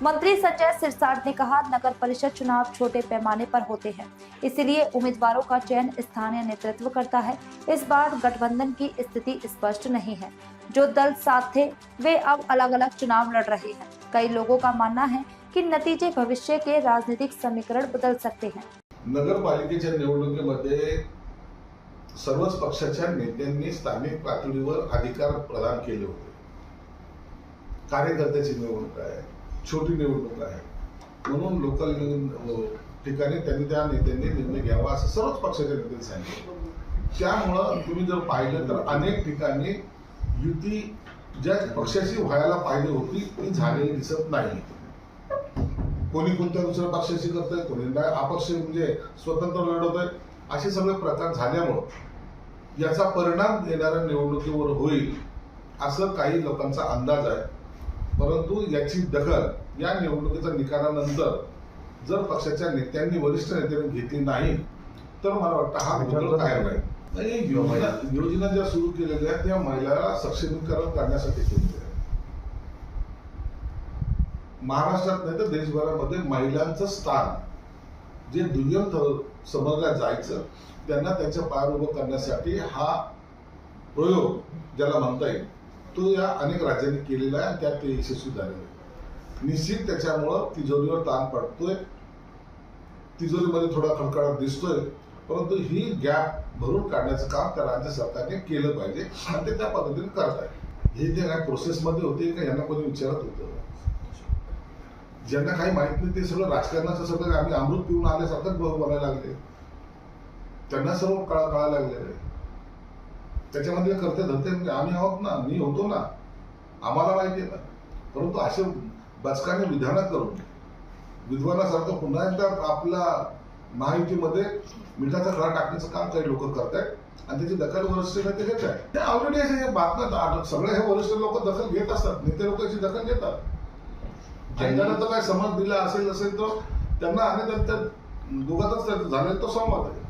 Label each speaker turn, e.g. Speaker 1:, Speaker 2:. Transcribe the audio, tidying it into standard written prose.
Speaker 1: मंत्री संजय सिरसाट ने कहा, नगर परिषद चुनाव छोटे पैमाने पर होते हैं, इसीलिए उम्मीदवारों का चयन स्थानीय नेतृत्व करता है। इस बार गठबंधन की स्थिति स्पष्ट नहीं है। जो दल साथ थे वे अब अलग अलग चुनाव लड़ रहे हैं। कई लोगों का मानना है कि नतीजे भविष्य के राजनीतिक समीकरण बदल सकते हैं।
Speaker 2: नगरपालिकेच्या निवडणुकीमध्ये सर्वच पक्षाच्या नेत्यांनी स्थानिक पातळीवर अधिकार प्रदान केले होते। कार्यकर्त्याची निवडणूक आहे, छोटी निवडणूक आहे, म्हणून लोकल ठिकाणी त्यांनी त्या नेत्यांनी निर्णय घ्यावा असं सर्वच पक्षाच्या नेत्यांनी सांगितलं। त्यामुळं तुम्ही जर पाहिलं तर अनेक ठिकाणी युती ज्या पक्षाची व्हायला पाहिजे होती ती झालेली दिसत नाही। कोणी कोणत्या दुसऱ्या पक्षाशी करतंय, कोणी अपक्ष म्हणजे स्वतंत्र लढवतंय, असे सगळे प्रकार झाल्यामुळे याचा परिणाम येणाऱ्या निवडणुकीवर होईल असं काही लोकांचा अंदाज आहे। परंतु याची दखल या निवडणुकीच्या निकालानंतर जर पक्षाच्या नेत्यांनी वरिष्ठ नेत्यांनी घेतली नाही तर मला वाटतं हा बदल कायम राहील। नाही, योजना ज्या सुरू केलेल्या आहेत त्या महिलाला सक्षमीकरण करण्यासाठी केलेल्या आहेत। महाराष्ट्रात नाही तर देशभरामध्ये महिलांचं स्थान जे दुय्यम समजल्या जायचं त्यांना त्यांच्या पायावर उभं करण्यासाठी हा प्रयोग ज्याला म्हणता येईल तो या अनेक राज्यांनी केलेला आहे, त्यात ते यशस्वी झालेले आहे। निश्चित त्याच्यामुळं तिजोरीवर ताण पडतोय, तिजोरीमध्ये थोडा खडखडाट दिसतोय, परंतु ही गॅप भरून काढण्याचं काम त्या राज्य सरकारने केलं पाहिजे आणि ते त्या पद्धतीने करत आहे। हे ते काय प्रोसेसमध्ये होते का यांना कोणी विचारत होतं? ज्यांना काही माहित नाही ते सगळं राजकारणाचं सगळं आम्ही अमृत पिऊन आल्यासारखंच बोलायला लागले, त्यांना सर्व कळायला लागलेलं आहे। त्याच्यामध्ये करते धरते म्हणजे आम्ही आहोत ना, मी होतो ना, आम्हाला माहिती आहे ना। परंतु असे बचकाने विधानं करून विद्वानासारखं पुन्हा एकदा आपल्या महायुतीमध्ये मिठाचा खडा टाकण्याचं काम काही लोक करतायत आणि त्याची दखल वरिष्ठ नेते घेत आहेत। ते ऑलरेडी असे बातम्या सगळे हे वरिष्ठ लोक दखल घेत असतात, नेते लोक याची दखल घेतात। ज्यांना तर काय समज दिला असेल तर त्यांना आणि त्यांच्या दोघातच झालेला तो संवाद आहे।